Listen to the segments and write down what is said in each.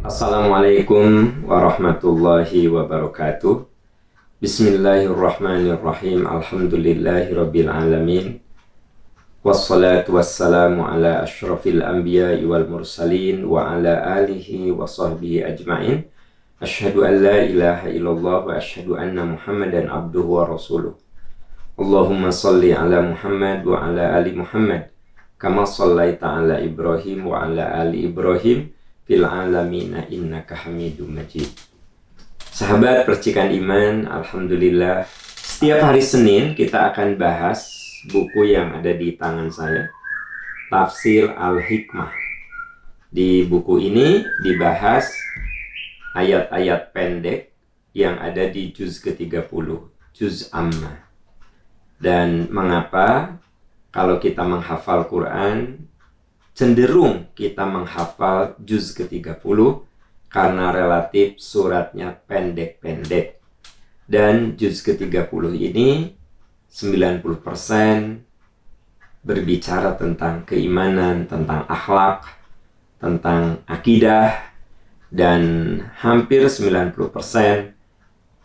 Assalamualaikum warahmatullahi wabarakatuh. Bismillahirrahmanirrahim. Alhamdulillahirabbil alamin. Wassalatu wassalamu ala asyrafil anbiya'i wal mursalin wa ala alihi wa sahbihi ajma'in. Asyhadu an la ilaha illallah wa asyhadu anna Muhammadan abduhu wa rasuluh. Allahumma salli ala Muhammad wa ala ali Muhammad kama shallaita ala Ibrahim wa ala ali Ibrahim fil alamina innaka hamidum majid. Sahabat percikan iman, alhamdulillah setiap hari Senin kita akan bahas buku yang ada di tangan saya, Tafsir Al-Hikmah. Di buku ini dibahas ayat-ayat pendek yang ada di juz ke-30, juz Amma. Dan mengapa kalau kita menghafal Quran cenderung kita menghafal juz ke-30 karena relatif suratnya pendek-pendek. Dan juz ke-30 ini 90% berbicara tentang keimanan, tentang akhlak, tentang akidah, dan hampir 90%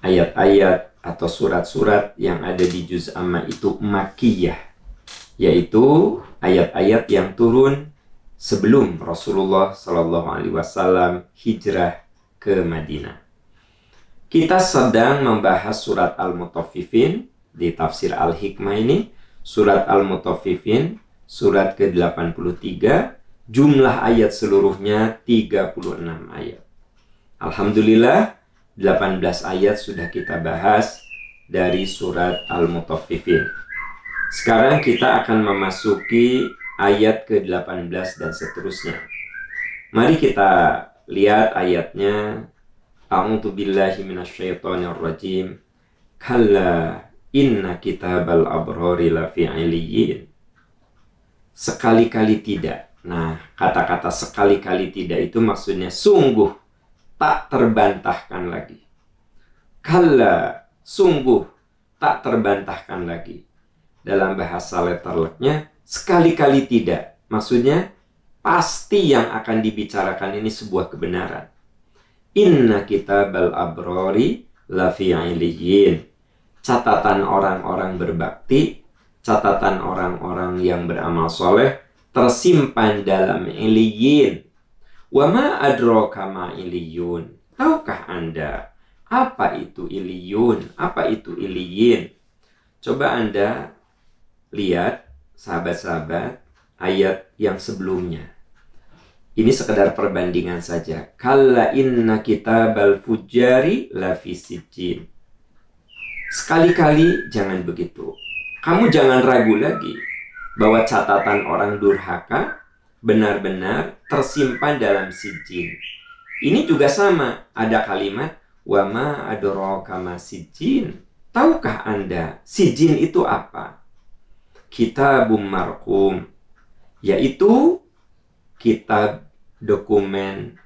ayat-ayat atau surat-surat yang ada di juz Amma itu makkiyah, yaitu ayat-ayat yang turun sebelum Rasulullah Shallallahu Alaihi Wasallam hijrah ke Madinah. Kita sedang membahas surat Al-Mutaffifin di Tafsir Al-Hikmah ini. Surat Al-Mutaffifin, surat ke-83, jumlah ayat seluruhnya 36 ayat. Alhamdulillah, 18 ayat sudah kita bahas dari surat Al-Mutaffifin. Sekarang kita akan memasuki ayat ke-18 dan seterusnya. Mari kita lihat ayatnya. A'udzu billahi minasyaitonir rajim. Kalla inna kitabal abrari lafi 'illiyyin. Sekali-kali tidak. Nah, kata-kata sekali-kali tidak itu maksudnya sungguh tak terbantahkan lagi. Kalla, sungguh tak terbantahkan lagi. Dalam bahasa letterleknya sekali-kali tidak. Maksudnya pasti yang akan dibicarakan ini sebuah kebenaran. Inna kitabal abrari lafi 'illiyyin. Catatan orang-orang berbakti, catatan orang-orang yang beramal soleh tersimpan dalam 'illiyyin. Wa ma adraka ma 'illiyyun. Tahukah Anda apa itu 'illiyyun? Apa itu 'illiyyin? Coba Anda lihat, sahabat-sahabat, ayat yang sebelumnya. Ini sekedar perbandingan saja. Kalla inna kitabal fujjari lafi sijjin. Sekali-kali jangan begitu. Kamu jangan ragu lagi bahwa catatan orang durhaka benar-benar tersimpan dalam sijjin. Ini juga sama. Ada kalimat wa ma adraka ma sijjin. Tahukah Anda sijjin itu apa? Kitabum marqum, yaitu kitab dokumen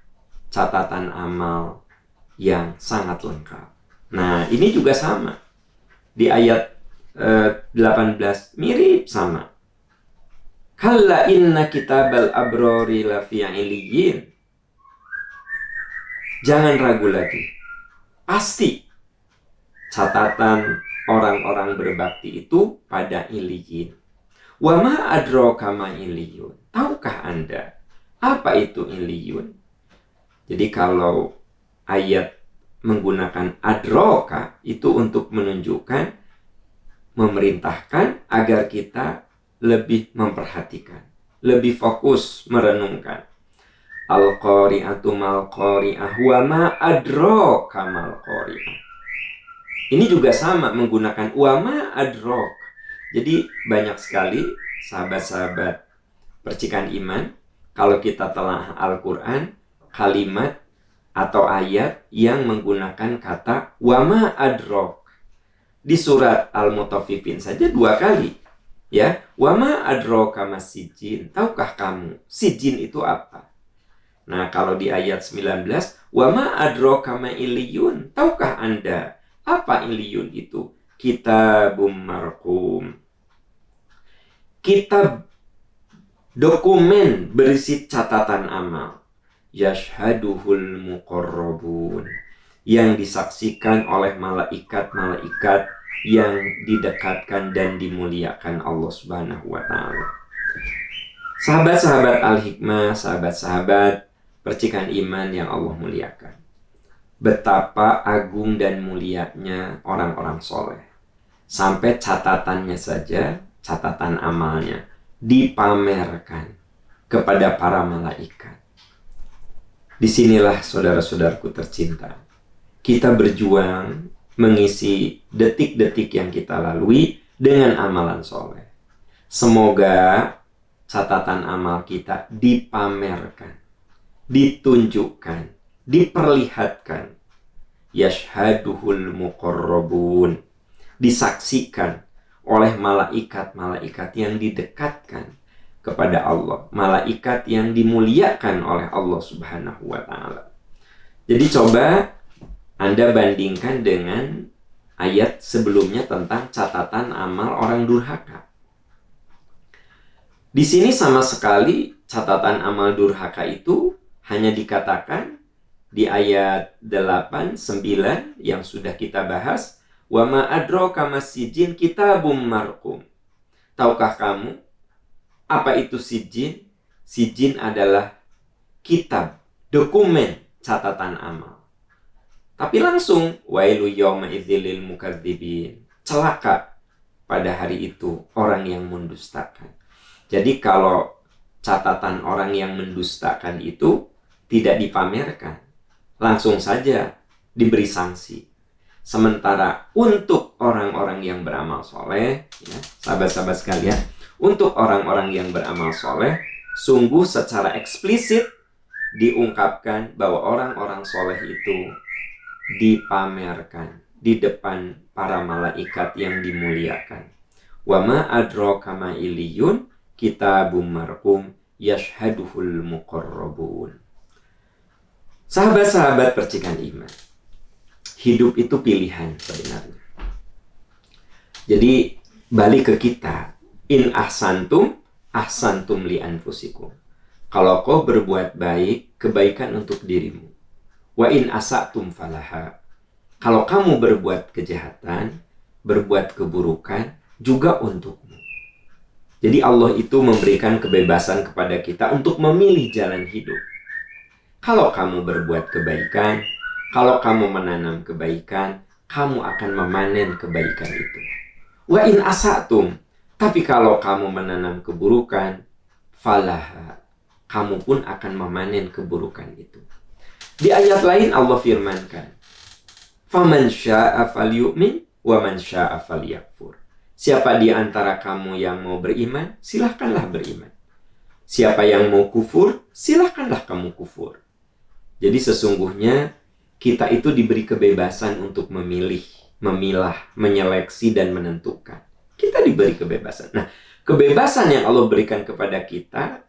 catatan amal yang sangat lengkap. Nah, ini juga sama. Di ayat 18 mirip sama. Kalla inna kitabal abrari lafi 'illiyyin. Jangan ragu lagi. Pasti catatan orang-orang berbakti itu pada 'illiyyin. Wa ma adraka ma 'illiyyun. Tahukah Anda apa itu 'illiyyun? Jadi kalau ayat menggunakan adraka itu untuk menunjukkan, memerintahkan agar kita lebih memperhatikan, lebih fokus merenungkan. Al-qari'atu mal qari'ah wa ma adraka mal qari'ah. Ini juga sama menggunakan wa ma adrak. Jadi banyak sekali sahabat-sahabat percikan iman, kalau kita telah Al-Quran, kalimat atau ayat yang menggunakan kata wa ma adrak. Di surat Al-Mutaffifin saja 2 kali. Ya, wa ma adraka mas sijjin. Tahukah kamu sijjin itu apa? Nah, kalau di ayat 19, wa ma adraka ma 'illiyyun. Tahukah Anda apa 'illiyyun itu? Kitabum marqum. Kitab dokumen berisi catatan amal yashhaduhul muqarrabun, yang disaksikan oleh malaikat-malaikat yang didekatkan dan dimuliakan Allah Subhanahu wa taala. Sahabat-sahabat Al-Hikmah, sahabat-sahabat percikan iman yang Allah muliakan, betapa agung dan mulianya orang-orang soleh. Sampai catatannya saja, catatan amalnya, dipamerkan kepada para malaikat. Disinilah saudara-saudaraku tercinta, kita berjuang mengisi detik-detik yang kita lalui dengan amalan soleh. Semoga catatan amal kita dipamerkan, ditunjukkan, diperlihatkan. Yashhaduhul muqarrabun, disaksikan oleh malaikat-malaikat yang didekatkan kepada Allah, malaikat yang dimuliakan oleh Allah Subhanahu wa taala. Jadi coba Anda bandingkan dengan ayat sebelumnya tentang catatan amal orang durhaka. Di sini sama sekali catatan amal durhaka itu hanya dikatakan di ayat 8, 9 yang sudah kita bahas, wa ma adraka masijin kitabum marqum. Tahukah kamu apa itu sijin? Sijin adalah kitab, dokumen catatan amal. Tapi langsung wailu yawma idzil mukadzibin. Celaka pada hari itu orang yang mendustakan. Jadi kalau catatan orang yang mendustakan itu tidak dipamerkan, langsung saja diberi sanksi. Sementara untuk orang-orang yang beramal soleh, ya, sahabat-sahabat sekalian, untuk orang-orang yang beramal soleh, sungguh secara eksplisit diungkapkan bahwa orang-orang soleh itu dipamerkan di depan para malaikat yang dimuliakan. Wa ma adraka ma iliyun kitabum marqum yashhaduhul muqarrabun. Sahabat-sahabat percikan iman, hidup itu pilihan sebenarnya. Jadi balik ke kita, in ahsantum ahsantum li anfusikum. Kalau kau berbuat baik, kebaikan untuk dirimu. Wa in asatum falaha. Kalau kamu berbuat kejahatan, berbuat keburukan, juga untukmu. Jadi Allah itu memberikan kebebasan kepada kita untuk memilih jalan hidup. Kalau kamu berbuat kebaikan, kalau kamu menanam kebaikan, kamu akan memanen kebaikan itu. Wa in asatum. Tapi kalau kamu menanam keburukan, falaha. Kamu pun akan memanen keburukan itu. Di ayat lain Allah firmankan, faman syaa'a falyu'min wa man syaa'a falyakfur. Siapa di antara kamu yang mau beriman, silahkanlah beriman. Siapa yang mau kufur, silahkanlah kamu kufur. Jadi sesungguhnya kita itu diberi kebebasan untuk memilih, memilah, menyeleksi, dan menentukan. Kita diberi kebebasan. Nah, kebebasan yang Allah berikan kepada kita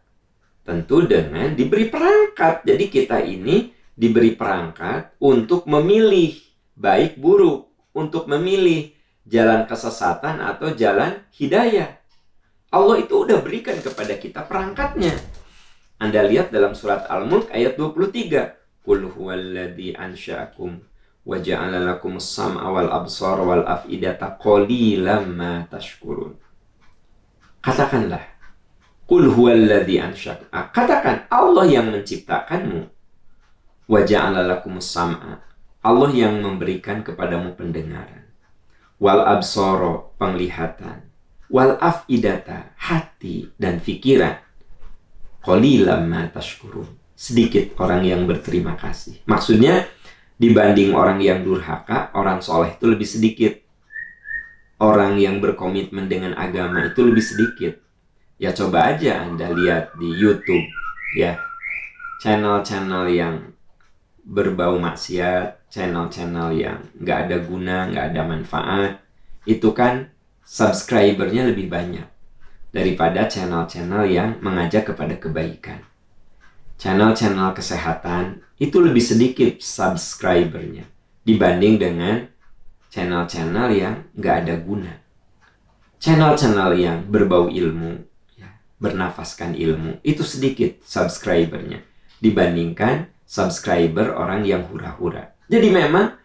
tentu dengan diberi perangkat. Jadi kita ini diberi perangkat untuk memilih baik buruk, untuk memilih jalan kesesatan atau jalan hidayah. Allah itu udah berikan kepada kita perangkatnya. Anda lihat dalam surat Al-Mulk ayat 23. Qul huwallazi ansha'akum wa ja'ala lakumus sam'a wal absara wal af'idata qalilan ma tashkurun. Katakanlah, Qul huwallazi ansha'akum. Katakan, Allah yang menciptakanmu. Wa ja'ala lakumus sam'a. Allah yang memberikan kepadamu pendengaran. Wal absara, penglihatan. Wal af'idata, hati dan pikiran. Qalilan ma tashkurun. Sedikit orang yang berterima kasih. Maksudnya, dibanding orang yang durhaka, orang soleh itu lebih sedikit. Orang yang berkomitmen dengan agama itu lebih sedikit. Ya coba aja Anda lihat di YouTube, ya, channel-channel yang berbau maksiat, channel-channel yang nggak ada guna, nggak ada manfaat, itu kan subscribernya lebih banyak daripada channel-channel yang mengajak kepada kebaikan. Channel-channel kesehatan itu lebih sedikit subscribernya dibanding dengan channel-channel yang nggak ada guna. Channel-channel yang berbau ilmu, ya, bernafaskan ilmu, itu sedikit subscribernya dibandingkan subscriber orang yang hura-hura. Jadi memang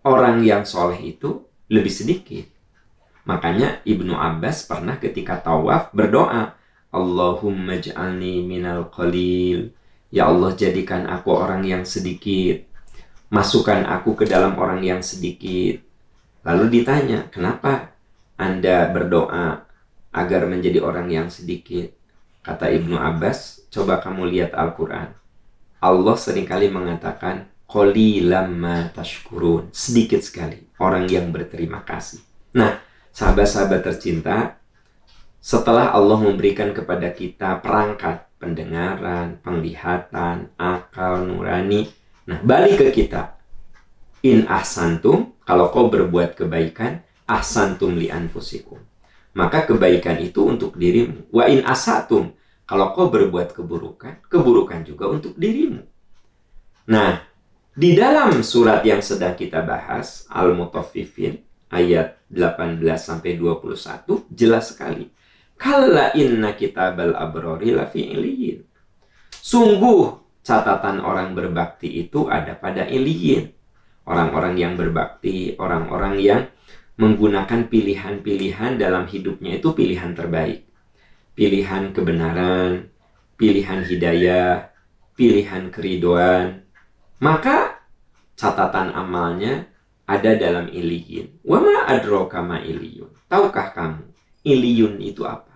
orang yang soleh itu lebih sedikit. Makanya Ibnu Abbas pernah ketika tawaf berdoa, Allahumma ja'alni minal qalil. Ya Allah, jadikan aku orang yang sedikit. Masukkan aku ke dalam orang yang sedikit. Lalu ditanya, kenapa Anda berdoa agar menjadi orang yang sedikit? Kata Ibnu Abbas, coba kamu lihat Al-Quran. Allah seringkali mengatakan, qalilam ma tashkurun. Sedikit sekali orang yang berterima kasih. Nah, sahabat-sahabat tercinta, setelah Allah memberikan kepada kita perangkat pendengaran, penglihatan, akal, nurani, nah balik ke kita. In ahsantum, kalau kau berbuat kebaikan, ahsantum li anfusikum. Maka kebaikan itu untuk dirimu. Wa in asatum, kalau kau berbuat keburukan, keburukan juga untuk dirimu. Nah, di dalam surat yang sedang kita bahas, Al-Mutaffifin, ayat 18-21, jelas sekali. Kalla inna kitabal abrori lafi iliyin. Sungguh catatan orang berbakti itu ada pada iliyin. Orang-orang yang berbakti, orang-orang yang menggunakan pilihan-pilihan dalam hidupnya itu pilihan terbaik. Pilihan kebenaran, pilihan hidayah, pilihan keridoan. Maka catatan amalnya ada dalam iliyin. Wa ma adraka ma iliyun. Tahukah kamu iliyun itu apa?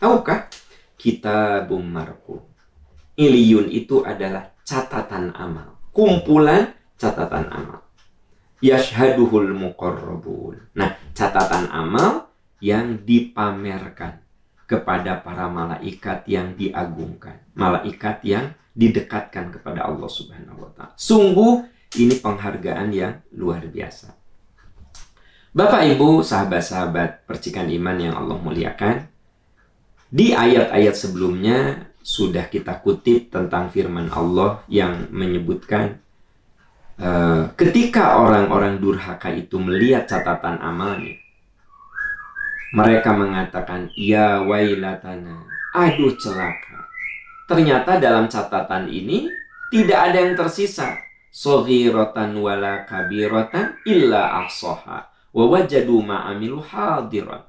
Tahukah? Kitabum marqum. Iliyun itu adalah catatan amal. Kumpulan catatan amal. Yashhaduhul muqarrabun. Nah, catatan amal yang dipamerkan kepada para malaikat yang diagungkan. Malaikat yang didekatkan kepada Allah Subhanahu wa ta'ala. Sungguh ini penghargaan yang luar biasa. Bapak, Ibu, sahabat-sahabat percikan iman yang Allah muliakan, di ayat-ayat sebelumnya sudah kita kutip tentang firman Allah yang menyebutkan ketika orang-orang durhaka itu melihat catatan amalnya, mereka mengatakan, ya wailatana, aduh celaka. Ternyata dalam catatan ini tidak ada yang tersisa. Soghiratan wala kabiratan illa ahsoha wa wajadu ma'amilu hadiran.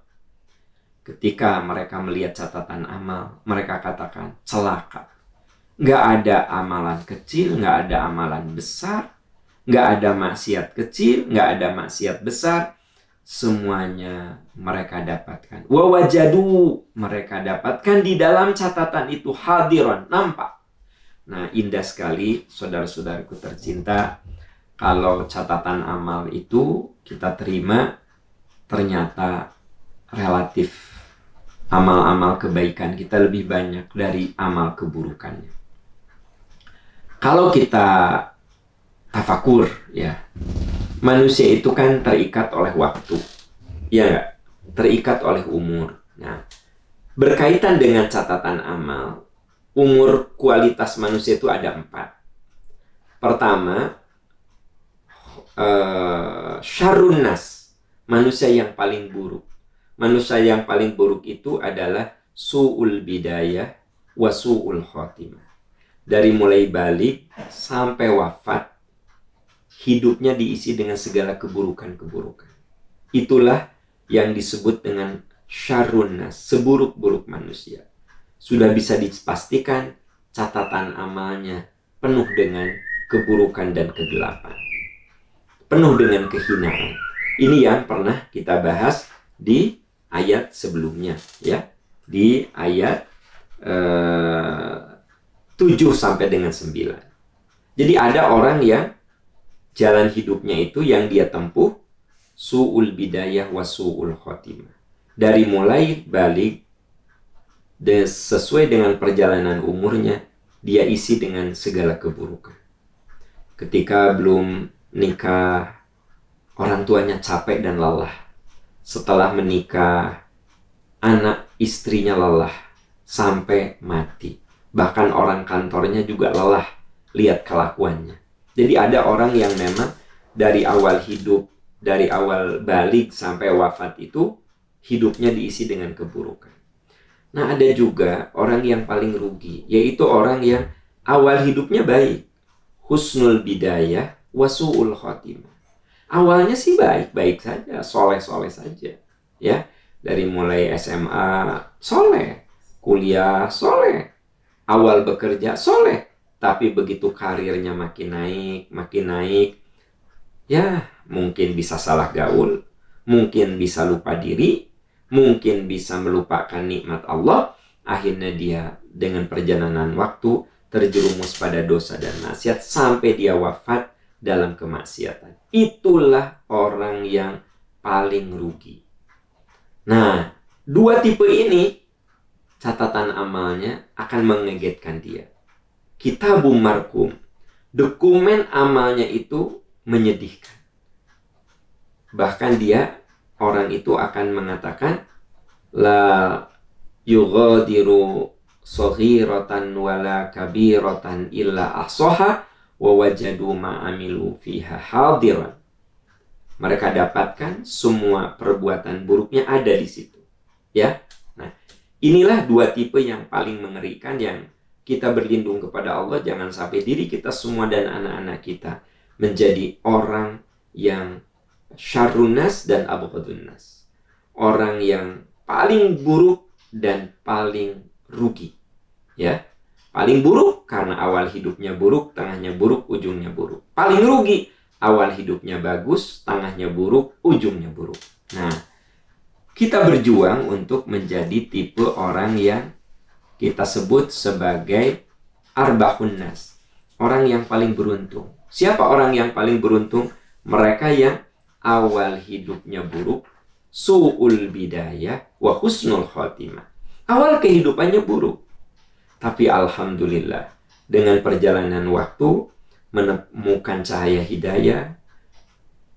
Ketika mereka melihat catatan amal, mereka katakan, celaka. Nggak ada amalan kecil, nggak ada amalan besar, nggak ada maksiat kecil, nggak ada maksiat besar. Semuanya mereka dapatkan. Wa wajadu, mereka dapatkan di dalam catatan itu hadiran, nampak. Nah, indah sekali saudara-saudaraku tercinta, kalau catatan amal itu kita terima, ternyata relatif amal-amal kebaikan kita lebih banyak dari amal keburukannya. Kalau kita tafakur, ya, manusia itu kan terikat oleh waktu, ya nggak? Terikat oleh umur. Nah, berkaitan dengan catatan amal, umur kualitas manusia itu ada 4. Pertama, syarunnas, manusia yang paling buruk. Manusia yang paling buruk itu adalah su'ul bidayah wa su'ul khotimah. Dari mulai balik sampai wafat, hidupnya diisi dengan segala keburukan-keburukan. Itulah yang disebut dengan syarunnas, seburuk-buruk manusia. Sudah bisa dipastikan catatan amalnya penuh dengan keburukan dan kegelapan. Penuh dengan kehinaan. Ini yang pernah kita bahas di ayat sebelumnya, ya. Di ayat 7 sampai dengan 9. Jadi ada orang yang jalan hidupnya itu yang dia tempuh su'ul bidayah wa su'ul khotimah. Dari mulai balik sesuai dengan perjalanan umurnya, dia isi dengan segala keburukan. Ketika belum nikah, orang tuanya capek dan lelah. Setelah menikah, anak istrinya lelah sampai mati. Bahkan orang kantornya juga lelah lihat kelakuannya. Jadi ada orang yang memang dari awal hidup, dari awal balik sampai wafat itu, hidupnya diisi dengan keburukan. Nah, ada juga orang yang paling rugi, yaitu orang yang awal hidupnya baik. Husnul bidayah wasu'ul khotimah. Awalnya sih baik-baik saja, soleh-soleh saja. Ya, dari mulai SMA soleh, kuliah soleh, awal bekerja soleh. Tapi begitu karirnya makin naik, ya mungkin bisa salah gaul, mungkin bisa lupa diri, mungkin bisa melupakan nikmat Allah. Akhirnya dia dengan perjalanan waktu terjerumus pada dosa dan maksiat sampai dia wafat dalam kemaksiatan. Itulah orang yang paling rugi. Nah, dua tipe ini catatan amalnya akan mengagetkan dia. Kitabum markum, dokumen amalnya itu menyedihkan. Bahkan orang itu akan mengatakan la yughadiru saghiratan wala kabiratan illa ahsaha wa wajadu ma amilu fiha hadiran. Mereka dapatkan semua perbuatan buruknya ada di situ. Ya. Nah, inilah dua tipe yang paling mengerikan yang kita berlindung kepada Allah. Jangan sampai diri kita semua dan anak-anak kita menjadi orang yang syarrunas dan abghadunnas. Orang yang paling buruk dan paling rugi. Ya. Paling buruk karena awal hidupnya buruk, tengahnya buruk, ujungnya buruk. Paling rugi, awal hidupnya bagus, tengahnya buruk, ujungnya buruk. Nah, kita berjuang untuk menjadi tipe orang yang kita sebut sebagai arbahun nas. Orang yang paling beruntung. Siapa orang yang paling beruntung? Mereka yang awal hidupnya buruk, su'ul bidayah, wa husnul khotimah. Awal kehidupannya buruk. Tapi alhamdulillah, dengan perjalanan waktu, menemukan cahaya hidayah,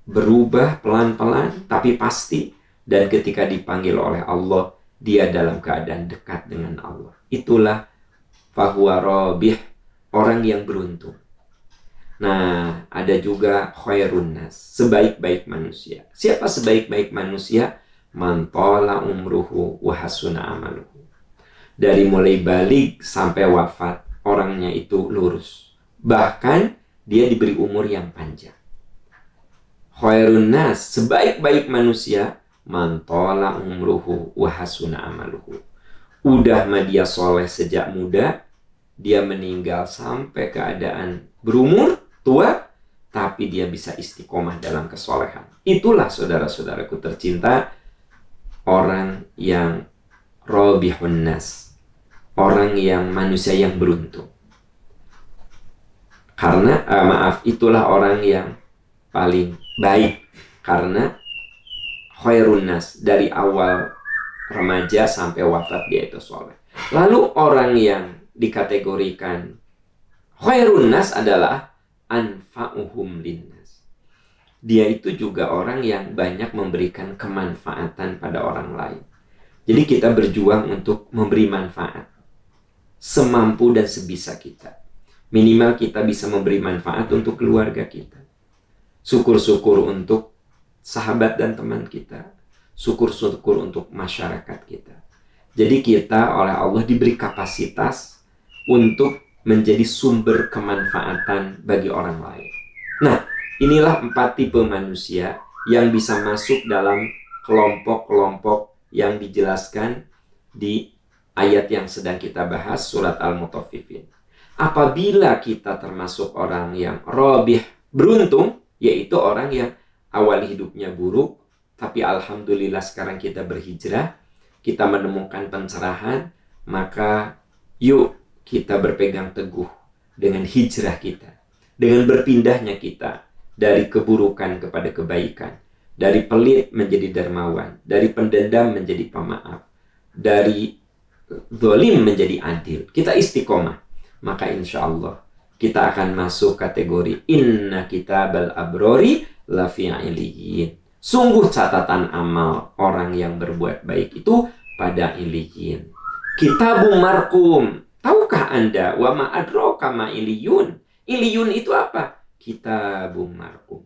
berubah pelan-pelan, tapi pasti. Dan ketika dipanggil oleh Allah, dia dalam keadaan dekat dengan Allah. Itulah fahuwa rabih, orang yang beruntung. Nah, ada juga khairun nas, sebaik-baik manusia. Siapa sebaik-baik manusia? Man tala umruhu wa hasuna amaluhu. Dari mulai balik sampai wafat, orangnya itu lurus. Bahkan dia diberi umur yang panjang. Khairun nas, sebaik-baik manusia, man tala umruhu wa hasuna amaluhu. Udah mah dia soleh sejak muda, dia meninggal sampai keadaan berumur, tua, tapi dia bisa istiqomah dalam kesolehan. Itulah saudara-saudaraku tercinta, orang yang robihun nas, orang yang manusia yang beruntung. Karena itulah orang yang paling baik, karena khairun nas, dari awal remaja sampai wafat dia itu soleh. Lalu orang yang dikategorikan khairun nas adalah anfa'uhum linnas. Dia itu juga orang yang banyak memberikan kemanfaatan pada orang lain. Jadi kita berjuang untuk memberi manfaat semampu dan sebisa kita. Minimal kita bisa memberi manfaat untuk keluarga kita. Syukur-syukur untuk sahabat dan teman kita. Syukur-syukur untuk masyarakat kita. Jadi kita oleh Allah diberi kapasitas untuk menjadi sumber kemanfaatan bagi orang lain. Nah, inilah 4 tipe manusia yang bisa masuk dalam kelompok-kelompok yang dijelaskan di ayat yang sedang kita bahas, surat Al-Mutaffifin. Apabila kita termasuk orang yang robih, beruntung, yaitu orang yang awal hidupnya buruk, tapi alhamdulillah sekarang kita berhijrah, kita menemukan pencerahan, maka yuk kita berpegang teguh dengan hijrah kita, dengan berpindahnya kita dari keburukan kepada kebaikan, dari pelit menjadi dermawan, dari pendendam menjadi pemaaf, dari zalim menjadi adil. Kita istiqomah, maka insya Allah kita akan masuk kategori inna kitabal abrori lafi iliyin. Sungguh catatan amal orang yang berbuat baik itu pada iliyin. Kitabum markum. Tahukah Anda wa ma adraka ma iliyun? Iliyun itu apa? Kitabum markum.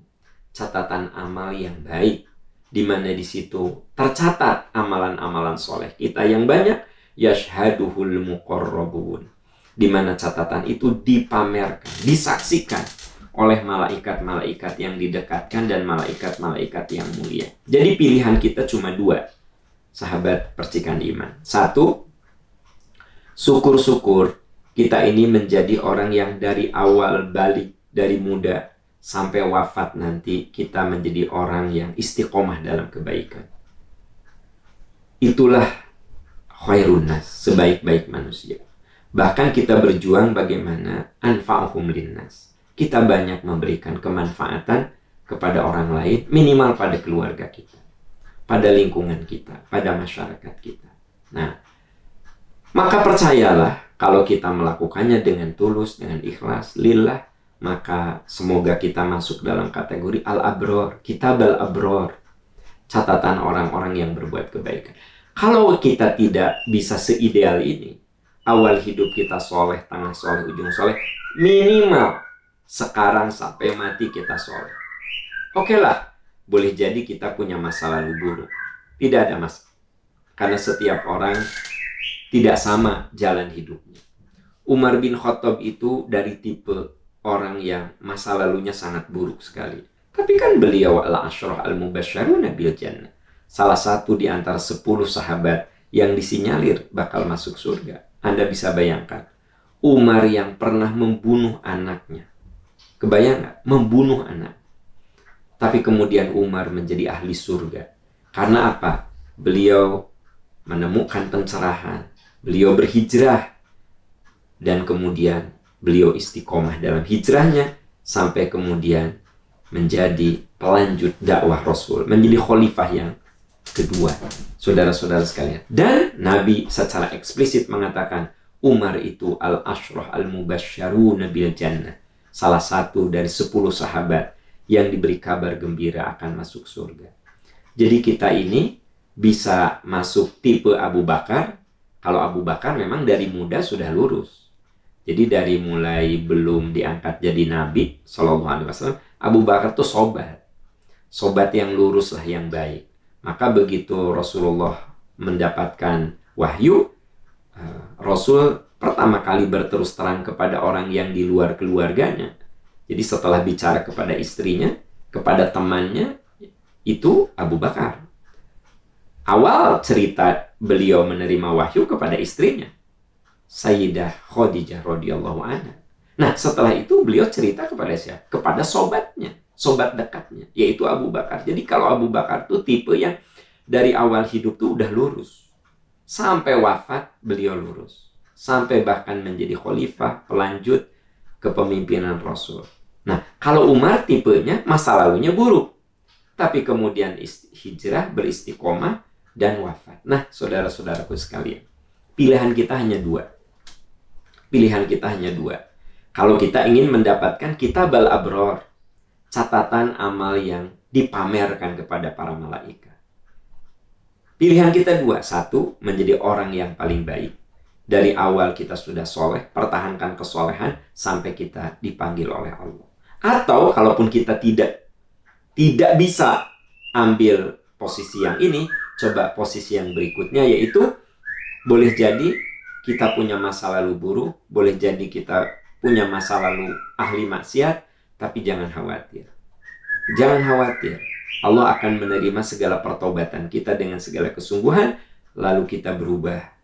Catatan amal yang baik, di mana di situ tercatat amalan-amalan soleh kita yang banyak. Yashhaduhul muqarrabun. di mana catatan itu dipamerkan, disaksikan oleh malaikat-malaikat yang didekatkan dan malaikat-malaikat yang mulia. Jadi pilihan kita cuma dua, sahabat percikan iman. Satu, syukur-syukur kita ini menjadi orang yang dari awal balik, dari muda sampai wafat nanti kita menjadi orang yang istiqomah dalam kebaikan. Itulah khairun nas, sebaik-baik manusia. Bahkan kita berjuang bagaimana anfa'uhum linnas. Kita banyak memberikan kemanfaatan kepada orang lain, minimal pada keluarga kita, pada lingkungan kita, pada masyarakat kita. Nah, maka percayalah, kalau kita melakukannya dengan tulus, dengan ikhlas, lillah, maka semoga kita masuk dalam kategori al-abror, kitab al-abror, catatan orang-orang yang berbuat kebaikan. Kalau kita tidak bisa seideal ini, awal hidup kita soleh, tengah soleh, ujung soleh, minimal sekarang sampai mati kita soleh. Oke lah, boleh jadi kita punya masa lalu buruk. Tidak ada masalah. Karena setiap orang tidak sama jalan hidupnya. Umar bin Khattab itu dari tipe orang yang masa lalunya sangat buruk sekali. Tapi kan beliau al-asyrah al-mubasysyaruna bil jannah. Salah satu di antara 10 sahabat yang disinyalir bakal masuk surga. Anda bisa bayangkan. Umar yang pernah membunuh anaknya. Kebayang nggak? Membunuh anak. Tapi kemudian Umar menjadi ahli surga. Karena apa? Beliau menemukan pencerahan. Beliau berhijrah. Dan kemudian beliau istiqomah dalam hijrahnya. Sampai kemudian menjadi pelanjut dakwah Rasul. Menjadi khalifah yang kedua. Saudara-saudara sekalian. Dan Nabi secara eksplisit mengatakan, Umar itu al-asyrah al-mubasysyaruna bil jannah. Salah satu dari 10 sahabat yang diberi kabar gembira akan masuk surga. Jadi kita ini bisa masuk tipe Abu Bakar. Kalau Abu Bakar memang dari muda sudah lurus. Jadi dari mulai belum diangkat jadi Nabi SAW, Abu Bakar tuh sobat. Sobat yang lurus lah, yang baik. Maka begitu Rasulullah mendapatkan wahyu, Rasul pertama kali berterus terang kepada orang yang di luar keluarganya. Jadi setelah bicara kepada istrinya, kepada temannya, itu Abu Bakar. Awal cerita beliau menerima wahyu kepada istrinya, Sayyidah Khadijah radhiyallahu anha. Nah, setelah itu beliau cerita kepada siapa? Kepada sobatnya, sobat dekatnya, yaitu Abu Bakar. Jadi kalau Abu Bakar tuh tipe yang dari awal hidup tuh udah lurus. Sampai wafat beliau lurus. Sampai bahkan menjadi khalifah, pelanjut kepemimpinan Rasul. Nah, kalau Umar tipenya masa lalunya buruk. Tapi kemudian hijrah, beristiqomah, dan wafat. Nah, saudara-saudaraku sekalian, pilihan kita hanya dua. Pilihan kita hanya dua. Kalau kita ingin mendapatkan kitab al-abror, catatan amal yang dipamerkan kepada para malaikat. Pilihan kita dua. Satu, menjadi orang yang paling baik. Dari awal kita sudah soleh, pertahankan kesolehan sampai kita dipanggil oleh Allah. Atau kalaupun kita tidak bisa ambil posisi yang ini, coba posisi yang berikutnya, yaitu boleh jadi kita punya masa lalu buruk, boleh jadi kita punya masa lalu ahli maksiat, tapi jangan khawatir. Jangan khawatir. Allah akan menerima segala pertobatan kita dengan segala kesungguhan, lalu kita berubah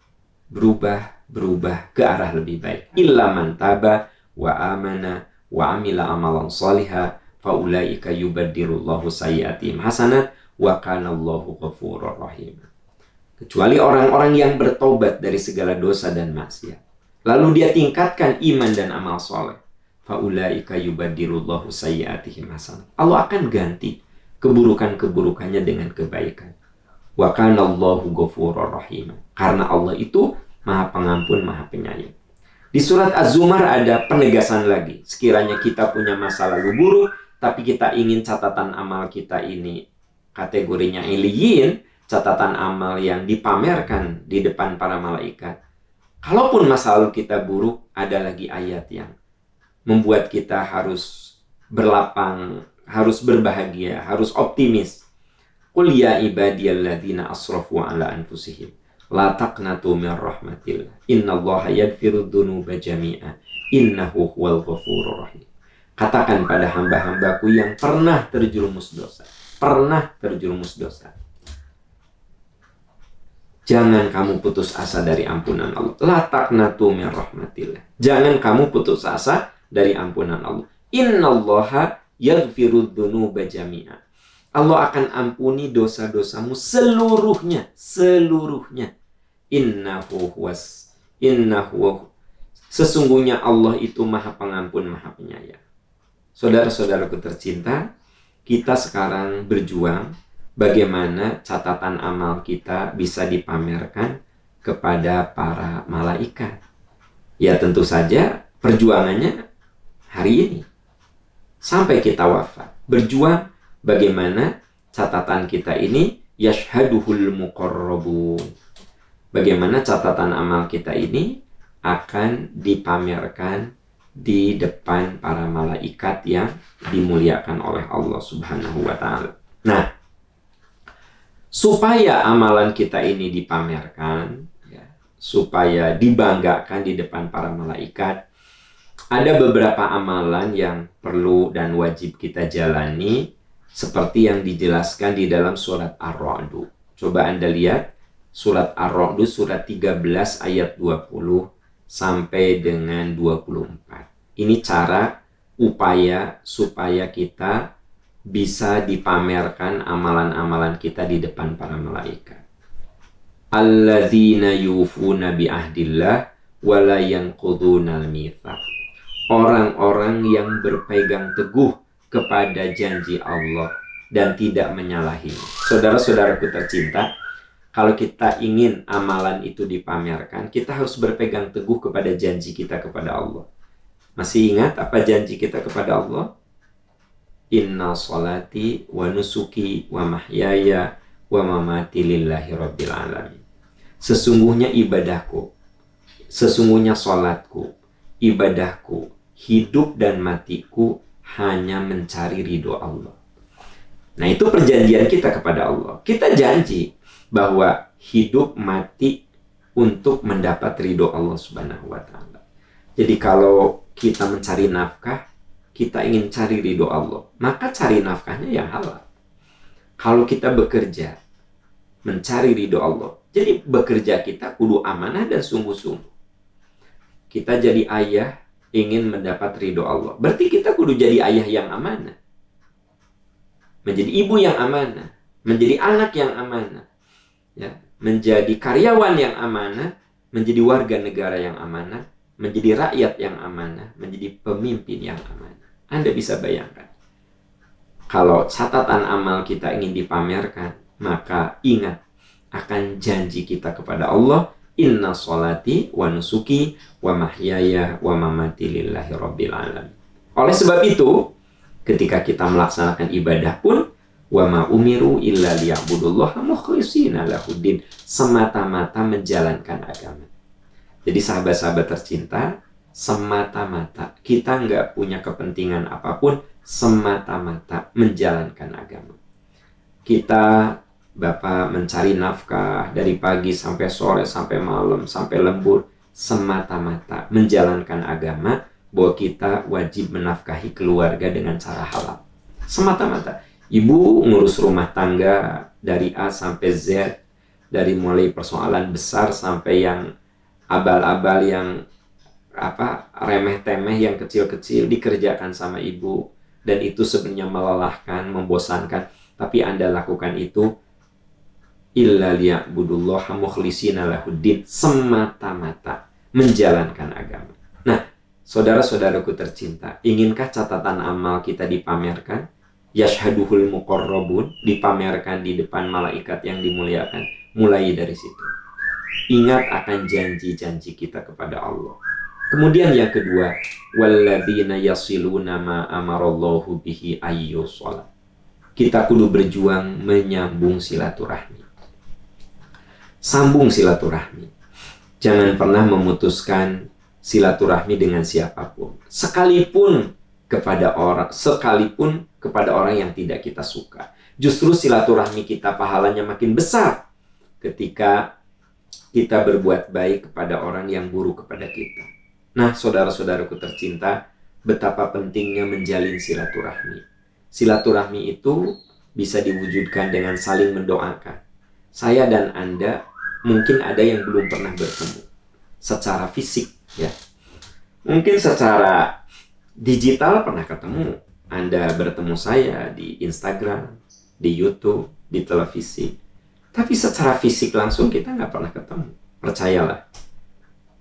ke arah lebih baik. Illa man taba wa amana wa amila amalan salihah fa ulaika yubaddilullahu sayyi'atihim hasanat wa kana Allahu ghafurur rahim. Kecuali orang-orang yang bertobat dari segala dosa dan maksiat, lalu dia tingkatkan iman dan amal soleh, fa ulaika yubaddilullahu sayyi'atihim hasanat. Allah akan ganti keburukan-keburukannya dengan kebaikan. Wa kana Allahu ghafurur rahim. Karena Allah itu Maha Pengampun, Maha Penyayang. Di surat Az-Zumar ada penegasan lagi. Sekiranya kita punya masa lalu buruk, tapi kita ingin catatan amal kita ini kategorinya iliyin, catatan amal yang dipamerkan di depan para malaikat. Kalaupun masa lalu kita buruk, ada lagi ayat yang membuat kita harus berlapang, harus berbahagia, harus optimis. Qul ya ibadiyalladzina asrafu ala anfusihim La taqnatu min rahmatillah. Innallaha yaghfiru dzunuba jami'a. Innahu huwal ghafurur rahim. Katakan pada hamba-hambaku yang pernah terjerumus dosa. Pernah terjerumus dosa. Jangan kamu putus asa dari ampunan Allah. La taqnatu min rahmatillah. Jangan kamu putus asa dari ampunan Allah. Innallaha yaghfiru dzunuba jami'a. Allah akan ampuni dosa-dosamu seluruhnya. Seluruhnya. Sesungguhnya Allah itu maha pengampun, maha penyayang. Saudara-saudaraku tercinta, kita sekarang berjuang bagaimana catatan amal kita bisa dipamerkan kepada para malaikat. Ya tentu saja perjuangannya hari ini. Sampai kita wafat. Berjuang bagaimana catatan kita ini yashhaduhul muqarrabun. Bagaimana catatan amal kita ini akan dipamerkan di depan para malaikat yang dimuliakan oleh Allah Subhanahu wa ta'ala. Nah, supaya amalan kita ini dipamerkan, ya, supaya dibanggakan di depan para malaikat, ada beberapa amalan yang perlu dan wajib kita jalani seperti yang dijelaskan di dalam surat Ar-Ra'd. Coba Anda lihat surat Ar-Ra'd surat 13 ayat 20 sampai dengan 24. Ini cara upaya supaya kita bisa dipamerkan amalan-amalan kita di depan para malaikat. Alladzina yufuna bi ahdillah wa la yanqudunal mitsaq. Orang-orang yang berpegang teguh kepada janji Allah dan tidak menyalahinya. Saudara-saudaraku tercinta, kalau kita ingin amalan itu dipamerkan, kita harus berpegang teguh kepada janji kita kepada Allah. Masih ingat apa janji kita kepada Allah? Inna sholati wa nusuki wa mahyaya wa mamati lillahi rabbil alamin. Sesungguhnya ibadahku, sesungguhnya sholatku, ibadahku, hidup dan matiku hanya mencari ridho Allah. Nah, itu perjanjian kita kepada Allah. Kita janji bahwa hidup mati untuk mendapat ridho Allah Subhanahu wa ta'ala. Jadi kalau kita mencari nafkah, kita ingin cari ridho Allah, maka cari nafkahnya yang halal. Kalau kita bekerja mencari ridho Allah, jadi bekerja kita kudu amanah dan sungguh-sungguh. Kita jadi ayah ingin mendapat ridho Allah, berarti kita kudu jadi ayah yang amanah, menjadi ibu yang amanah, menjadi anak yang amanah, ya, menjadi karyawan yang amanah, menjadi warga negara yang amanah, menjadi rakyat yang amanah, menjadi pemimpin yang amanah. Anda bisa bayangkan, kalau catatan amal kita ingin dipamerkan, maka ingat akan janji kita kepada Allah. Inna sholati wa nusuki wa mahyaya wa mamati lillahi rabbil alamin. Oleh sebab itu, ketika kita melaksanakan ibadah pun, wa ma umiru illa liya'budullaha mukhlishina lahuddin, semata-mata menjalankan agama. Jadi sahabat-sahabat tercinta, semata-mata kita nggak punya kepentingan apapun, semata-mata menjalankan agama. Kita Bapak mencari nafkah dari pagi sampai sore, sampai malam, sampai lembur, semata-mata menjalankan agama, bahwa kita wajib menafkahi keluarga dengan cara halal. Semata-mata. Ibu ngurus rumah tangga dari A sampai Z, dari mulai persoalan besar sampai yang abal-abal, yang remeh-temeh, yang kecil-kecil dikerjakan sama ibu, dan itu sebenarnya melelahkan, membosankan, tapi Anda lakukan itu illa liya'budullaha mukhlishina lahuddin, semata-mata menjalankan agama. Nah, saudara-saudaraku tercinta, inginkah catatan amal kita dipamerkan? Yashhaduhul muqarrabun, dipamerkan di depan malaikat yang dimuliakan. Mulai dari situ. Ingat akan janji-janji kita kepada Allah. Kemudian yang kedua, walladzina yasiluna ma amarallahu bihi ayyusala. Kita kudu berjuang menyambung silaturahmi. Sambung silaturahmi. Jangan pernah memutuskan silaturahmi dengan siapapun. Sekalipun kepada orang yang tidak kita suka. Justru silaturahmi kita pahalanya makin besar ketika kita berbuat baik kepada orang yang buruk kepada kita. Nah, saudara-saudaraku tercinta, betapa pentingnya menjalin silaturahmi. Silaturahmi itu bisa diwujudkan dengan saling mendoakan. Saya dan Anda mungkin ada yang belum pernah bertemu secara fisik, ya. Mungkin secara digital pernah ketemu. Anda bertemu saya di Instagram, di YouTube, di televisi. Tapi secara fisik langsung kita nggak pernah ketemu. Percayalah,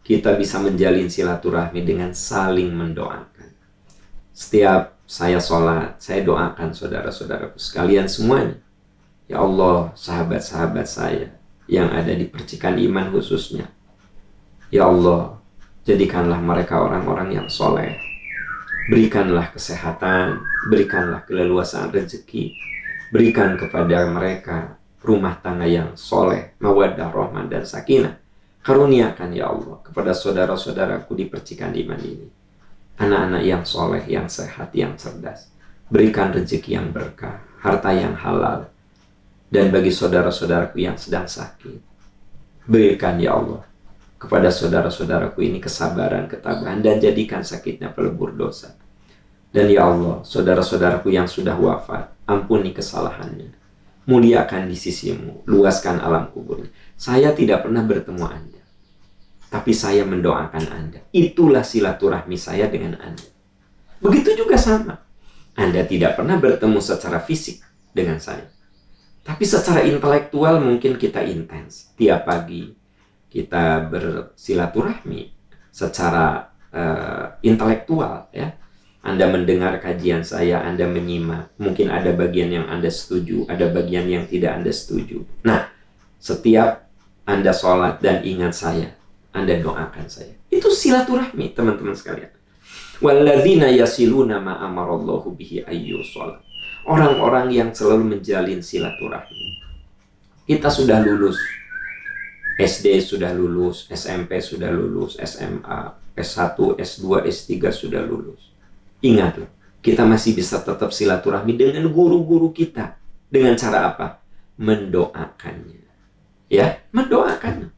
kita bisa menjalin silaturahmi dengan saling mendoakan. Setiap saya sholat, saya doakan saudara-saudaraku sekalian semuanya. Ya Allah, sahabat-sahabat saya yang ada di percikan iman khususnya. Ya Allah, jadikanlah mereka orang-orang yang soleh. Berikanlah kesehatan, berikanlah keleluasaan rezeki. Berikan kepada mereka rumah tangga yang soleh, mawaddah, rahmah, dan sakinah. Karuniakan ya Allah kepada saudara-saudaraku di percikan iman ini. Anak-anak yang soleh, yang sehat, yang cerdas. Berikan rezeki yang berkah, harta yang halal. Dan bagi saudara-saudaraku yang sedang sakit, berikan ya Allah kepada saudara-saudaraku ini kesabaran, ketabahan, dan jadikan sakitnya pelebur dosa. Dan ya Allah, saudara-saudaraku yang sudah wafat, ampuni kesalahannya. Muliakan di sisimu, luaskan alam kuburnya. Saya tidak pernah bertemu Anda, tapi saya mendoakan Anda. Itulah silaturahmi saya dengan Anda. Begitu juga sama. Anda tidak pernah bertemu secara fisik dengan saya, tapi secara intelektual mungkin kita intens. Tiap pagi kita bersilaturahmi secara intelektual, ya. Anda mendengar kajian saya, Anda menyimak. Mungkin ada bagian yang Anda setuju, ada bagian yang tidak Anda setuju. Nah, setiap Anda sholat dan ingat saya, Anda doakan saya. Itu silaturahmi, teman-teman sekalian. Walladzina yasiluna ma amarallahu bihi ayyusholat. Orang-orang yang selalu menjalin silaturahmi. Kita sudah lulus. SD sudah lulus, SMP sudah lulus, SMA, S1, S2, S3 sudah lulus. Ingatlah, kita masih bisa tetap silaturahmi dengan guru-guru kita. Dengan cara apa? Mendoakannya. Ya, mendoakannya.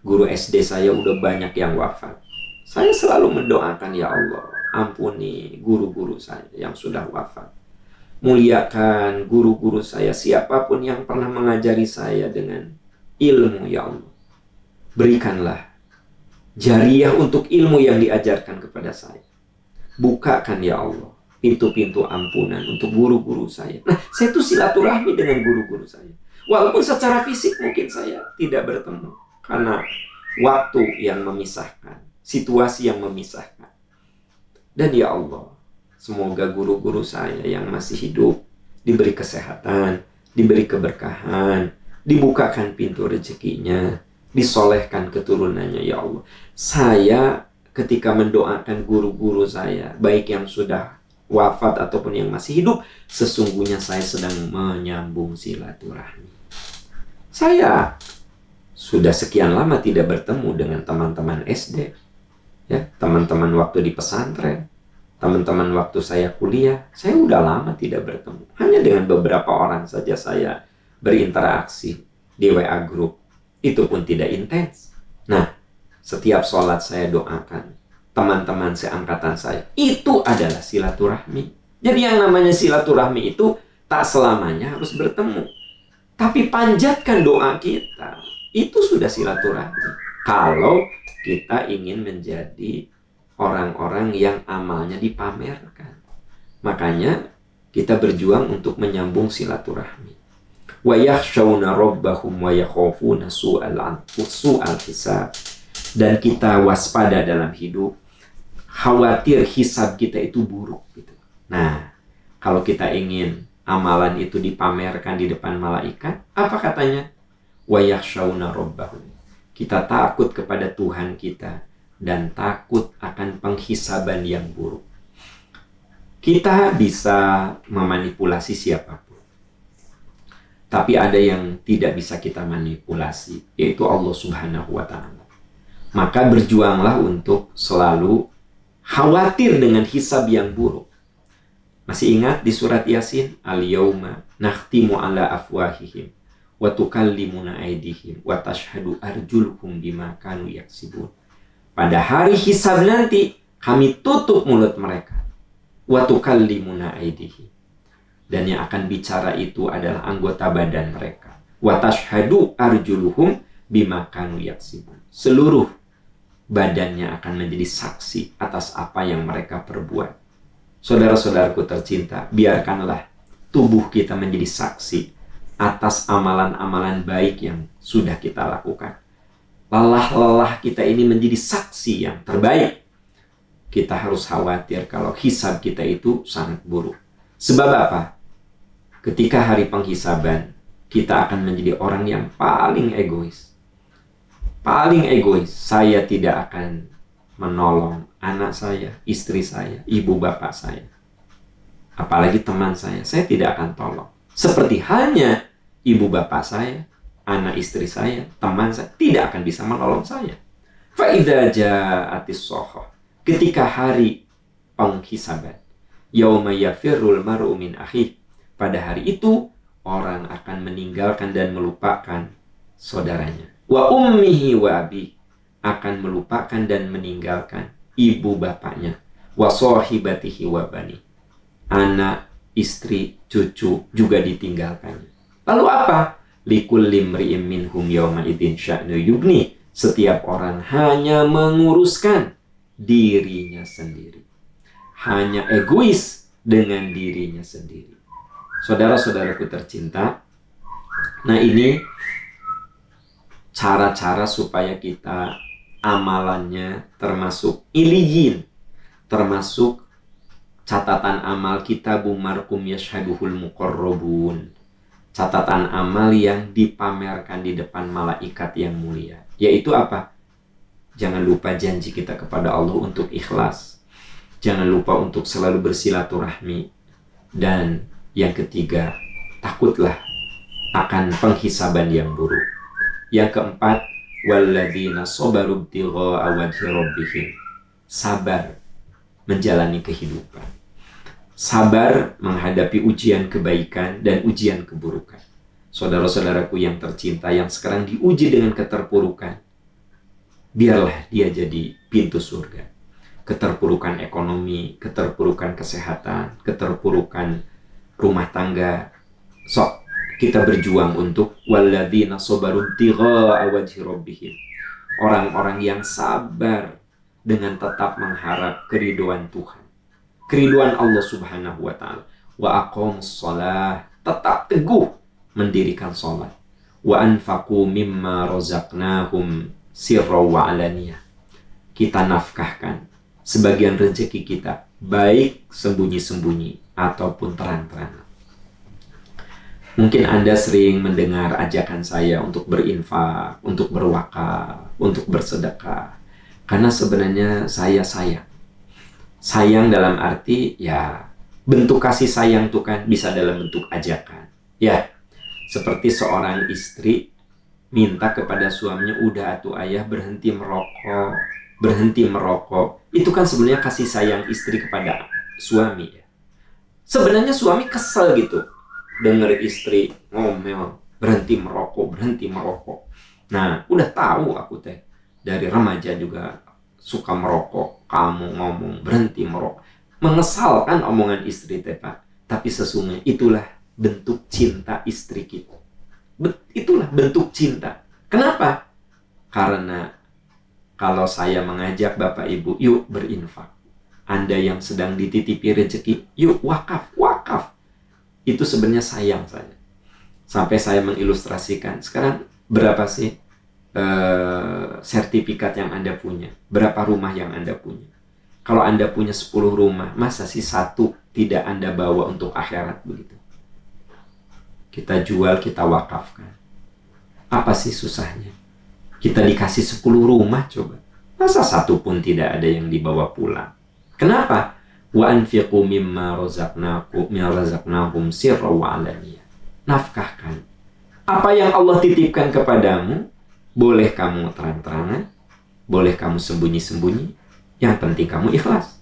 Guru SD saya udah banyak yang wafat. Saya selalu mendoakan, ya Allah, ampuni guru-guru saya yang sudah wafat. Muliakan guru-guru saya, siapapun yang pernah mengajari saya dengan ilmu, ya Allah. Berikanlah jariah untuk ilmu yang diajarkan kepada saya. Bukakan ya Allah pintu-pintu ampunan untuk guru-guru saya. Nah, saya tuh silaturahmi dengan guru-guru saya. Walaupun secara fisik mungkin saya tidak bertemu, karena waktu yang memisahkan, situasi yang memisahkan. Dan ya Allah, semoga guru-guru saya yang masih hidup diberi kesehatan, diberi keberkahan, dibukakan pintu rezekinya, disolehkan keturunannya ya Allah. Saya ketika mendoakan guru-guru saya, baik yang sudah wafat ataupun yang masih hidup, sesungguhnya saya sedang menyambung silaturahmi. Saya sudah sekian lama tidak bertemu dengan teman-teman SD, ya, teman-teman waktu di pesantren, teman-teman waktu saya kuliah. Saya udah lama tidak bertemu. Hanya dengan beberapa orang saja saya berinteraksi di WA group. Itu pun tidak intens. Nah, setiap sholat saya doakan teman-teman seangkatan saya. Itu adalah silaturahmi. Jadi yang namanya silaturahmi itu tak selamanya harus bertemu. Tapi panjatkan doa kita. Itu sudah silaturahmi. Kalau kita ingin menjadi orang-orang yang amalnya dipamerkan. Makanya kita berjuang untuk menyambung silaturahmi. Wa yakhshawna rabbahum wa yakhafuna su'al hisab. Dan kita waspada dalam hidup, khawatir hisab kita itu buruk gitu. Nah, kalau kita ingin amalan itu dipamerkan di depan malaikat, apa katanya? Wa yakhshawna rabbahum. Kita takut kepada Tuhan kita dan takut akan penghisaban yang buruk. Kita bisa memanipulasi siapapun, tapi ada yang tidak bisa kita manipulasi, yaitu Allah Subhanahu wa Ta'ala. Maka berjuanglah untuk selalu khawatir dengan hisab yang buruk. Masih ingat di surat Yasin? Al-yawma nakhtimu ala afwahihim wa tukallimuna aydihim wa tashhadu arjuluhum bima kanu yaksibun. Pada hari hisab nanti kami tutup mulut mereka. Wa tukallimuna aydihim. Dan yang akan bicara itu adalah anggota badan mereka. Wa tashhadu arjuluhum bima kanu yaksibun. Seluruh badannya akan menjadi saksi atas apa yang mereka perbuat. Saudara-saudaraku tercinta, biarkanlah tubuh kita menjadi saksi atas amalan-amalan baik yang sudah kita lakukan. Lelah-lelah kita ini menjadi saksi yang terbaik. Kita harus khawatir kalau hisab kita itu sangat buruk. Sebab apa? Ketika hari penghisaban, kita akan menjadi orang yang paling egois. Paling egois. Saya tidak akan menolong anak saya, istri saya, ibu bapak saya. Apalagi teman saya tidak akan tolong. Seperti halnya ibu bapak saya, anak istri saya, teman saya tidak akan bisa menolong saya. Fa'idza ja'atis shakhah. Ketika hari penghisaban, yauma yafirrul mar'u min akhihi. Pada hari itu orang akan meninggalkan dan melupakan saudaranya. Wa ummihi wa abi, akan melupakan dan meninggalkan ibu bapaknya. Wa sahibatihi wa bani, anak, istri, cucu juga ditinggalkannya. Lalu apa? Likulli imri'in minhum yawma idzin sya'nu yubni. Setiap orang hanya menguruskan dirinya sendiri. Hanya egois dengan dirinya sendiri. Saudara-saudaraku tercinta, nah ini cara-cara supaya kita amalannya termasuk iliyin, termasuk catatan amal kitabum marqum yashhaduhul muqarrabun. Catatan amal yang dipamerkan di depan malaikat yang mulia. Yaitu apa? Jangan lupa janji kita kepada Allah untuk ikhlas. Jangan lupa untuk selalu bersilaturahmi. Dan yang ketiga, takutlah akan penghisaban yang buruk. Yang keempat, walladzina sabaru ibtigha'a wajhi rabbihim. Sabar menjalani kehidupan. Sabar menghadapi ujian kebaikan dan ujian keburukan. Saudara-saudaraku yang tercinta yang sekarang diuji dengan keterpurukan, biarlah dia jadi pintu surga. Keterpurukan ekonomi, keterpurukan kesehatan, keterpurukan rumah tangga. Sok kita berjuang untuk walladzina sabaru ibtigha'a wajhi rabbihim. Orang-orang yang sabar dengan tetap mengharap keridhaan Tuhan, keridhaan Allah Subhanahu wa taala. Wa aqamus shalah, tetap teguh mendirikan salat. Wa anfaqu mimma razaqnahum sirra wa alaniyah. Kita nafkahkan sebagian rezeki kita, baik sembunyi-sembunyi ataupun terang-terangan. Mungkin Anda sering mendengar ajakan saya untuk berinfak, untuk berwakaf, untuk bersedekah. Karena sebenarnya saya sayang. Sayang dalam arti ya bentuk kasih sayang itu kan bisa dalam bentuk ajakan. Ya, seperti seorang istri minta kepada suaminya, udah atuh ayah berhenti merokok, berhenti merokok. Itu kan sebenarnya kasih sayang istri kepada suami ya. Sebenarnya suami kesel gitu dengar istri ngomel, berhenti merokok, berhenti merokok. Nah, udah tahu aku teh dari remaja juga suka merokok, kamu ngomong berhenti merokok. Mengesalkan omongan istri teh Pak. Tapi sesungguhnya itulah bentuk cinta istri kita. Itulah bentuk cinta. Kenapa? Karena kalau saya mengajak Bapak Ibu, yuk berinfak. Anda yang sedang dititipi rezeki, yuk wakaf, wakaf. Itu sebenarnya sayang saya. Sampai saya mengilustrasikan, sekarang berapa sih sertifikat yang Anda punya? Berapa rumah yang Anda punya? Kalau Anda punya 10 rumah, masa sih satu tidak Anda bawa untuk akhirat begitu? Kita jual, kita wakafkan. Apa sih susahnya? Kita dikasih 10 rumah coba. Masa satu pun tidak ada yang dibawa pulang? Kenapa? Wa anfiqu mimma razaqnahum sirra wa alaniyah. Nafkahkan. Apa yang Allah titipkan kepadamu, boleh kamu terang-terangan, boleh kamu sembunyi-sembunyi, yang penting kamu ikhlas.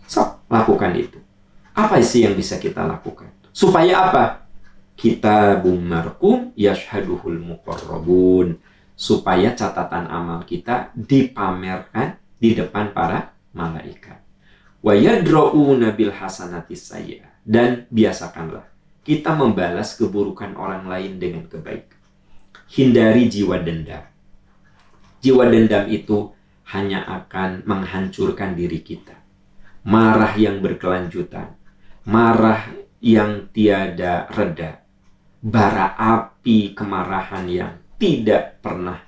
So, lakukan itu. Apa sih yang bisa kita lakukan? Supaya apa? kitabum marqum yashhaduhul muqarrabun, supaya catatan amal kita dipamerkan di depan para malaikat. Wa yadra'una bil hasanati sayyi'ah, dan biasakanlah kita membalas keburukan orang lain dengan kebaikan. Hindari jiwa dendam. Jiwa dendam itu hanya akan menghancurkan diri kita. Marah yang berkelanjutan, marah yang tiada reda, bara api kemarahan yang tidak pernah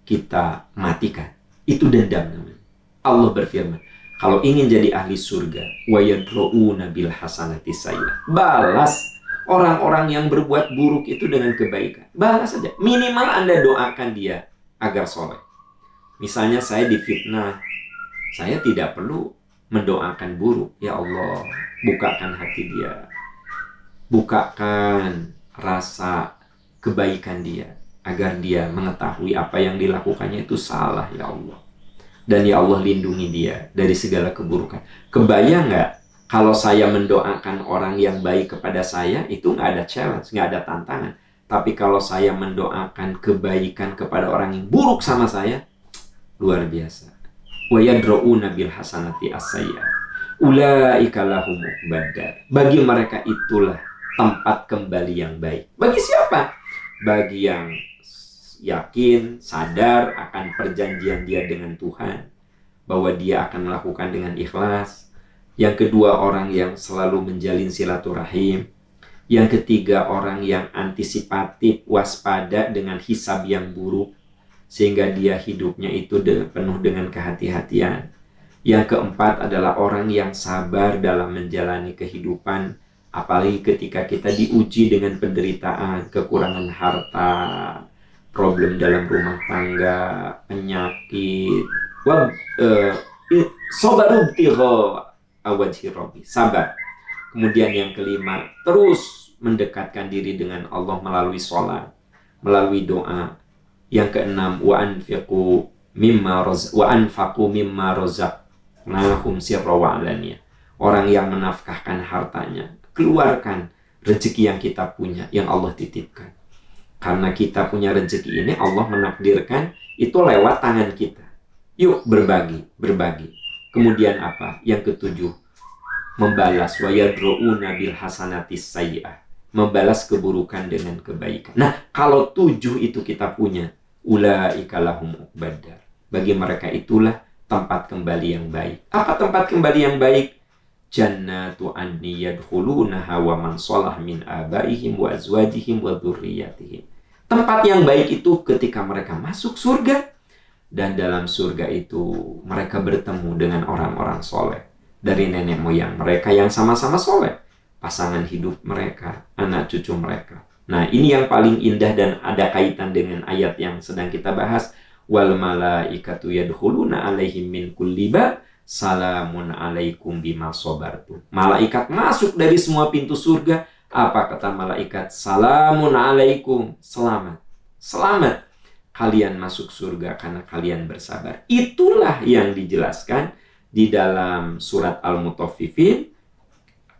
kita matikan, itu dendam namanya. Allah berfirman, kalau ingin jadi ahli surga, wa yadra'una bil hasanati sayyi'ah, balas orang-orang yang berbuat buruk itu dengan kebaikan. Balas saja. Minimal Anda doakan dia agar soleh. Misalnya saya difitnah, saya tidak perlu mendoakan buruk. Ya Allah, bukakan hati dia, bukakan rasa kebaikan dia, agar dia mengetahui apa yang dilakukannya itu salah, ya Allah. Dan ya Allah, lindungi dia dari segala keburukan. Kebayang nggak kalau saya mendoakan orang yang baik kepada saya, itu nggak ada challenge, nggak ada tantangan. Tapi kalau saya mendoakan kebaikan kepada orang yang buruk sama saya, luar biasa. Wa yadra'una bil hasanati as-sayyi'ah ulaika lahum uqbadar. Bagi mereka itulah tempat kembali yang baik. Bagi siapa? Bagi yang yakin, sadar akan perjanjian dia dengan Tuhan, bahwa dia akan melakukan dengan ikhlas. Yang kedua, orang yang selalu menjalin silaturahim. Yang ketiga, orang yang antisipatif, waspada dengan hisab yang buruk, sehingga dia hidupnya itu penuh dengan kehati-hatian. Yang keempat adalah orang yang sabar dalam menjalani kehidupan, apalagi ketika kita diuji dengan penderitaan, kekurangan harta, problem dalam rumah tangga, penyakit. Sabar. Kemudian yang kelima, terus mendekatkan diri dengan Allah melalui sholat, melalui doa. Yang keenam, wa anfaqu mimma razaqnahum sirra wa alaniyah. Orang yang menafkahkan hartanya, keluarkan rezeki yang kita punya, yang Allah titipkan. Karena kita punya rezeki ini, Allah menakdirkan itu lewat tangan kita. Yuk berbagi. Kemudian apa? Yang ketujuh, membalas, wa yadra'una bil hasanatis sayyi'ah, membalas keburukan dengan kebaikan. Nah, kalau 7 itu kita punya, ulaika lahum uqbadar, bagi mereka itulah tempat kembali yang baik. Apa tempat kembali yang baik? Jannatu adni yadkhulunaha wa man shalah min abaihim wa azwajihim wa dzurriyyatihim. Tempat yang baik itu ketika mereka masuk surga, dan dalam surga itu mereka bertemu dengan orang-orang soleh dari nenek moyang mereka yang sama-sama soleh, pasangan hidup mereka, anak cucu mereka. Nah, ini yang paling indah dan ada kaitan dengan ayat yang sedang kita bahas. Wal malaikatu yadkhuluna alaihim min kulli bab salamun alaikum bima sabartum. Malaikat masuk dari semua pintu surga. Apa kata malaikat? Salamun alaikum. Selamat. Selamat. Kalian masuk surga karena kalian bersabar. Itulah yang dijelaskan di dalam surat Al-Mutaffifin.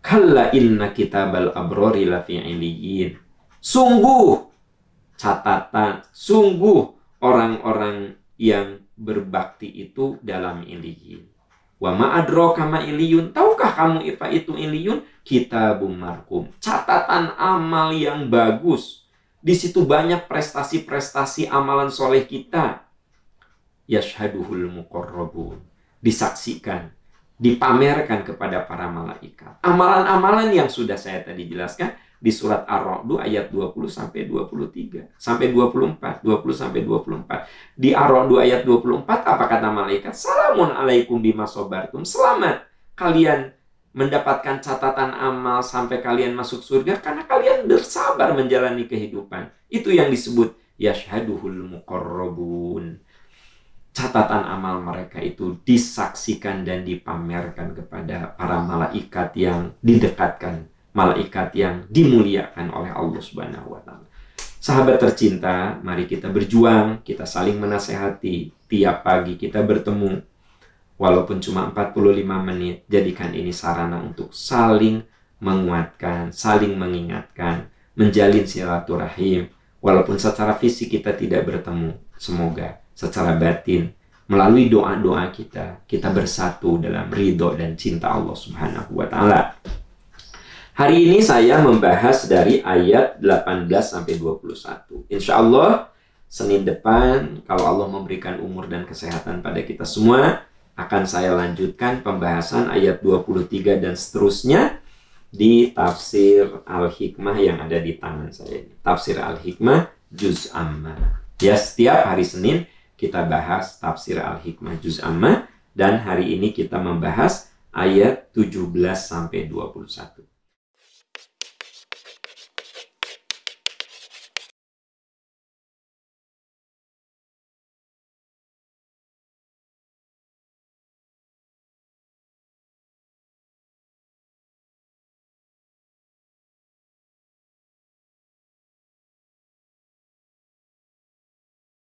Kalla inna kitabal abrori lafi illiyin. Sungguh catatan, sungguh orang-orang yang berbakti itu dalam illiyin. Wa ma adraka ma illiyun. Tahukah kamu apa itu illiyun? Kitabum marqum. Catatan amal yang bagus. Di situ banyak prestasi-prestasi amalan soleh kita. Yashhaduhul muqarrabun. Disaksikan, dipamerkan kepada para malaikat. Amalan-amalan yang sudah saya tadi jelaskan di surat Ar-Ra'd ayat 20 sampai 23 sampai 24, 20 sampai 24. Di Ar-Ra'd ayat 24 apa kata malaikat? Salamun alaikum bima sabartum. Selamat kalian mendapatkan catatan amal sampai kalian masuk surga karena kalian bersabar menjalani kehidupan. Itu yang disebut yashhaduhul muqarrabun. Catatan amal mereka itu disaksikan dan dipamerkan kepada para malaikat yang didekatkan, malaikat yang dimuliakan oleh Allah Subhanahu wa taala. Sahabat tercinta, mari kita berjuang, kita saling menasehati. Tiap pagi kita bertemu, walaupun cuma 45 menit, jadikan ini sarana untuk saling menguatkan, saling mengingatkan, menjalin silaturahim. Walaupun secara fisik kita tidak bertemu, semoga secara batin melalui doa-doa kita bersatu dalam ridho dan cinta Allah Subhanahu wa Ta'ala. Hari ini saya membahas dari ayat 18 sampai 21. Insya Allah Senin depan, kalau Allah memberikan umur dan kesehatan pada kita semua, akan saya lanjutkan pembahasan ayat 23 dan seterusnya di tafsir Al-Hikmah yang ada di tangan saya ini. Tafsir Al-Hikmah Juz Amma. Ya, setiap hari Senin kita bahas tafsir Al-Hikmah Juz Amma, dan hari ini kita membahas ayat 17 sampai 21.